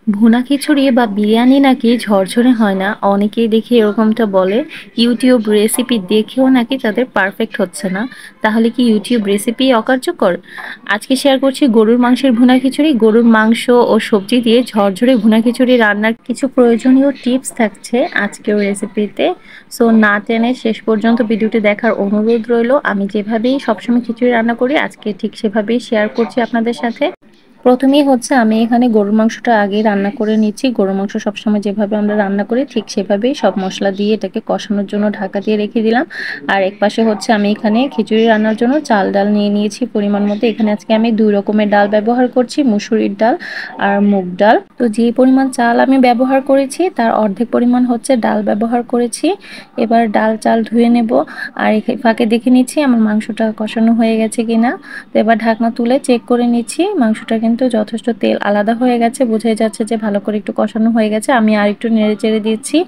ভুনা খিচুড়ি বা বিরিয়ানি নাকি ঝরঝরে হয় না, অনেকেই দেখি এরকমটা বলে। ইউটিউব রেসিপি দেখেও নাকি তাদের পারফেক্ট হচ্ছে না। তাহলে কি ইউটিউব রেসিপি অকার্যকর? আজকে শেয়ার করছি গরুর মাংসের ভুনা খিচুড়ি। গরুর মাংস ও সবজি দিয়ে ঝরঝরে ভুনা খিচুড়ি রান্নার কিছু প্রয়োজনীয় টিপস থাকছে আজকের রেসিপিতে। সো না টেনে শেষ পর্যন্ত ভিডিওটি দেখার অনুরোধ রইল। আমি যেভাবেই সবসময় খিচুড়ি রান্না করি আজকে ঠিক সেভাবেই শেয়ার করছি আপনাদের সাথে। প্রথমেই হচ্ছে আমি এখানে গরুর মাংসটা আগেই রান্না করে নিচ্ছি। গরুর মাংস সবসময় যেভাবে আমরা রান্না করি ঠিক সেভাবেই সব মসলা দিয়ে এটাকে কষানোর জন্য ঢাকা দিয়ে রেখে দিলাম। আর একপাশে হচ্ছে আমি এখানে খিচুড়ি রান্নার জন্য চাল ডাল নিয়ে নিয়েছি পরিমাণ মতো। এখানে আজকে আমি ২ রকমের ডাল ব্যবহার করছি, মুসুরির ডাল আর মুগ ডাল। তো যে পরিমাণ চাল আমি ব্যবহার করেছি তার অর্ধেক পরিমাণ হচ্ছে ডাল ব্যবহার করেছি। এবার ডাল চাল ধুয়ে নেব। আর ফাঁকে দেখে নিচ্ছি আমার মাংসটা কষানো হয়ে গেছে কিনা। তো এবার ঢাকনা তুলে চেক করে নিচ্ছি, মাংসটা কিন্তু যথেষ্ট তেল আলাদা হয়ে গেছে, বোঝাই যাচ্ছে যে ভালো করে একটু কষানো হয়ে গেছে। আমি আর একটু নেড়ে চেড়ে দিচ্ছি।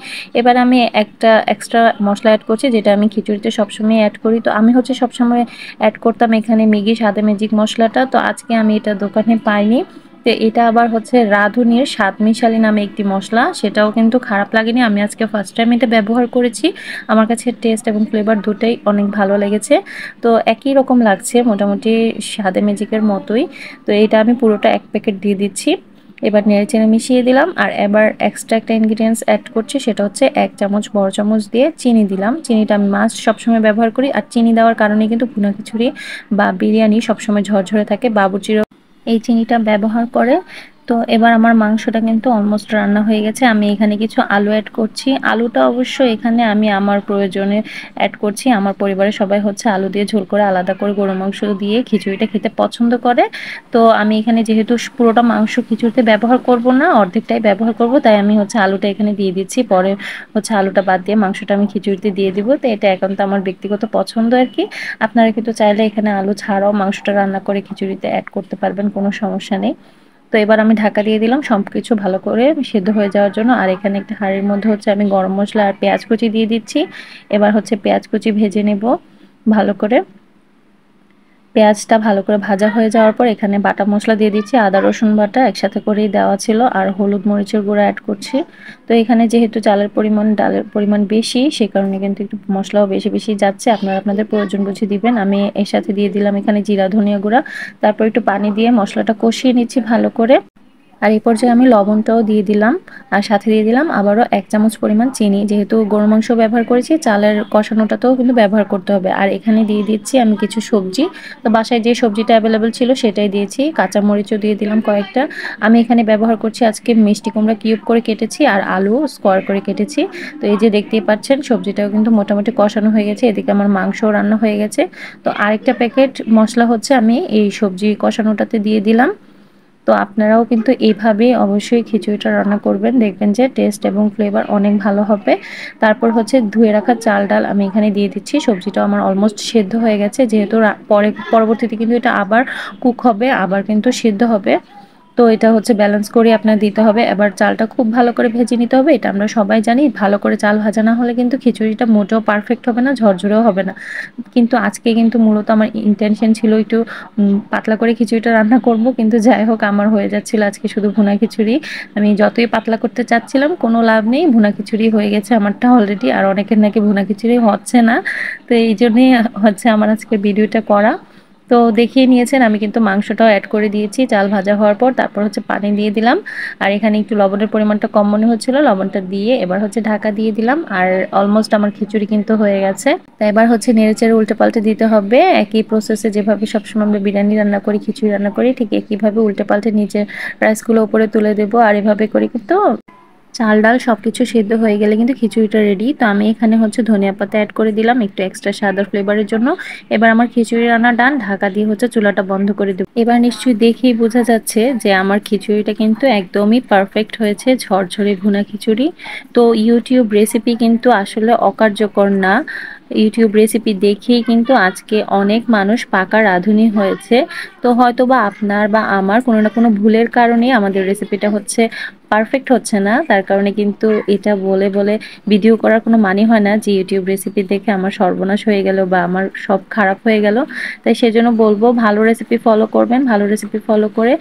এবার আমি একটা এক্সট্রা মশলা অ্যাড করছি, যেটা আমি খিচুড়িতে সবসময় অ্যাড করি। তো আমি হচ্ছে সবসময় অ্যাড করতাম এখানে ম্যাগি সাদা ম্যাজিক মশলাটা, তো আজকে আমি এটা দোকানে পাইনি। তো এটা আবার হচ্ছে রাঁধুনির স্বাদ মিশালি নামে একটি মশলা, সেটাও কিন্তু খারাপ লাগেনি। আমি আজকে ফার্স্ট টাইম এটা ব্যবহার করেছি। আমার কাছে টেস্ট এবং ফ্লেভার দুটোই অনেক ভালো লেগেছে। তো একই রকম লাগছে মোটামুটি স্বাদে ম্যাজিকের মতোই। তো এটা আমি পুরোটা ১ প্যাকেট দিয়ে দিচ্ছি। এবার নেড়েচেড়ে মিশিয়ে দিলাম। আর এবার এক্সট্রা একটা ইনগ্রিডিয়েন্টস অ্যাড করছি, সেটা হচ্ছে ১ চামচ বড় চামচ দিয়ে চিনি দিলাম। চিনিটা আমি মাস্ট সবসময় ব্যবহার করি। আর চিনি দেওয়ার কারণে কিন্তু ভুনা খিচুড়ি বা বিরিয়ানি সবসময় ঝরঝরে থাকে। বাবুর্চিরা এই চিনিটা ব্যবহার করে। তো এবার আমার মাংসটা কিন্তু অলমোস্ট রান্না হয়ে গেছে। আমি এখানে কিছু আলু অ্যাড করছি। আলুটা অবশ্য এখানে আমি আমার প্রয়োজনে অ্যাড করছি। আমার পরিবারের সবাই হচ্ছে আলু দিয়ে ঝোল করে আলাদা করে গরুর মাংস দিয়ে খিচুড়িটা খেতে পছন্দ করে। তো আমি এখানে যেহেতু পুরোটা মাংস খিচুড়িতে ব্যবহার করব না, অর্ধেকটাই ব্যবহার করব, তাই আমি হচ্ছে আলুটা এখানে দিয়ে দিচ্ছি। পরে হচ্ছে আলুটা বাদ দিয়ে মাংসটা আমি খিচুড়িতে দিয়ে দিব। তো এটা একান্ত আমার ব্যক্তিগত পছন্দ আরকি। আপনারা কিন্তু চাইলে এখানে আলু ছাড়াও মাংসটা রান্না করে খিচুড়িতে অ্যাড করতে পারবেন, কোনো সমস্যা নেই। তো এবার আমি ঢাকা দিয়ে দিলাম সবকিছু ভালো করে সিদ্ধ হয়ে যাওয়ার জন্য। আর এখানে একটা হাঁড়ির মধ্যে হচ্ছে আমি গরম মসলা আর পেঁয়াজ কুচি দিয়ে দিচ্ছি। এবার হচ্ছে পেঁয়াজ কুচি ভেজে নেব ভালো করে। পেঁয়াজটা ভালো করে ভাজা হয়ে যাওয়ার পর এখানে বাটা মসলা দিয়ে দিচ্ছি। আদা রসুন বাটা একসাথে করেই দেওয়া ছিল, আর হলুদ মরিচের গুঁড়া অ্যাড করছি। তো এখানে যেহেতু চালের পরিমাণ ডালের পরিমাণ বেশি, সে কারণে কিন্তু একটু মশলাও বেশি বেশি যাচ্ছে। আপনারা আপনাদের প্রয়োজন বুঝে দিবেন। আমি এর সাথে দিয়ে দিলাম এখানে জিরা ধনিয়া গুঁড়া। তারপর একটু পানি দিয়ে মশলাটা কষিয়ে নিচ্ছি ভালো করে। আর এই পর্যায়ে আমি লবণটাও দিয়ে দিলাম। আর সাথে দিয়ে দিলাম আবারও ১ চামচ পরিমাণ চিনি। যেহেতু গরুর মাংস ব্যবহার করেছি, চালের কষানোটাতেও কিন্তু ব্যবহার করতে হবে। আর এখানে দিয়ে দিচ্ছি আমি কিছু সবজি। তো বাসায় যে সবজিটা অ্যাভেলেবল ছিল সেটাই দিয়েছি। কাঁচামরিচও দিয়ে দিলাম কয়েকটা। আমি এখানে ব্যবহার করছি আজকে মিষ্টি কুমড়া কিউব করে কেটেছি আর আলু স্কোয়ার করে কেটেছি। তো এই যে দেখতেই পাচ্ছেন সবজিটাও কিন্তু মোটামুটি কষানো হয়ে গেছে। এদিকে আমার মাংসও রান্না হয়ে গেছে। তো আরেকটা প্যাকেট মসলা হচ্ছে আমি এই সবজি কষানোটাতে দিয়ে দিলাম। তো আপনারাও কিন্তু এইভাবে অবশ্যই খিচুড়িটা রান্না করবেন, দেখবেন যে টেস্ট এবং ফ্লেভার অনেক ভালো হবে। তারপর হচ্ছে ধুয়ে রাখা চাল ডাল আমি এখানে দিয়ে দিচ্ছি। সবজিটাও আমার অলমোস্ট সেদ্ধ হয়ে গেছে, যেহেতু পরবর্তীতে কিন্তু এটা আবার কুক হবে, আবার কিন্তু সিদ্ধ হবে। তো এটা হচ্ছে ব্যালেন্স করে আপনার দিতে হবে। এবার চালটা খুব ভালো করে ভেজে নিতে হবে, এটা আমরা সবাই জানি। ভালো করে চাল ভাজা না হলে কিন্তু খিচুড়িটা মোটেও পারফেক্ট হবে না, ঝরঝরেও হবে না। কিন্তু আজকে কিন্তু মূলত আমার ইন্টেনশন ছিল একটু পাতলা করে খিচুড়িটা রান্না করব, কিন্তু যাই হোক আমার হয়ে যাচ্ছিল আজকে শুধু ভুনা খিচুড়ি। আমি যতই পাতলা করতে চাচ্ছিলাম কোনো লাভ নেই, ভুনা খিচুড়ি হয়ে গেছে আমারটা অলরেডি। আর অনেকের নাকি ভুনা খিচুড়ি হচ্ছে না। তো এই জন্যই হচ্ছে আমার আজকে ভিডিওটা করা। তো দেখিয়ে নিয়েছেন আমি কিন্তু মাংসটাও অ্যাড করে দিয়েছি চাল ভাজা হওয়ার পর। তারপর হচ্ছে পানি দিয়ে দিলাম। আর এখানে একটু লবণের পরিমাণটা কম মনে হচ্ছিল, লবণটা দিয়ে এবার হচ্ছে ঢাকা দিয়ে দিলাম। আর অলমোস্ট আমার খিচুড়ি কিন্তু হয়ে গেছে। তাই এবার হচ্ছে নেড়েচেড়ে উল্টে পাল্টে দিতে হবে। একই প্রসেসে যেভাবে সবসময় আমরা বিরিয়ানি রান্না করি, খিচুড়ি রান্না করি, ঠিক একইভাবে উল্টে পাল্টে নিচের রাইসগুলো উপরে তুলে দেবো। আর এভাবে করে কিন্তু চাল ডাল সবকিছু সিদ্ধ হয়ে গেলে কিন্তু খিচুড়িটা রেডি। তো আমি এখানে হচ্ছে ধনিয়া পাতা অ্যাড করে দিলাম একটু এক্সট্রা স্বাদ আর ফ্লেভারের জন্য। এবার আমার খিচুড়ি রান্না ডান, ঢাকা দিয়ে হচ্ছে চুলাটা বন্ধ করে দেব। এবার নিশ্চয়ই দেখেই বোঝা যাচ্ছে যে আমার খিচুড়িটা কিন্তু একদমই পারফেক্ট হয়েছে, ঝরঝরে ভুনা খিচুড়ি। তো ইউটিউব রেসিপি কিন্তু আসলে অকার্যকর না। ইউটিউব রেসিপি দেখেই কিন্তু আজকে অনেক মানুষ পাকা রাঁধুনি হয়েছে। তো হয়তোবা আপনার বা আমার কোনো না কোনো ভুলের কারণেই আমাদের রেসিপিটা হচ্ছে পারফেক্ট হচ্ছে না। তার কারণে কিন্তু এটা বলে ভিডিও করার কোনো মানে হয় না যে ইউটিউব রেসিপি দেখে আমার সর্বনাশ হয়ে গেল বা আমার সব খারাপ হয়ে গেল। তাই সেজন্য বলবো ভালো রেসিপি ফলো করবেন। ভালো রেসিপি ফলো করে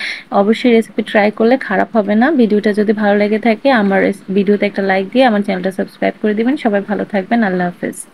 অবশ্যই রেসিপি ট্রাই করলে খারাপ হবে না। ভিডিওটা যদি ভালো লেগে থাকে আমার ভিডিওতে একটা লাইক দিয়ে আমার চ্যানেলটা সাবস্ক্রাইব করে দিবেন। সবাই ভালো থাকবেন। আল্লাহ হাফেজ।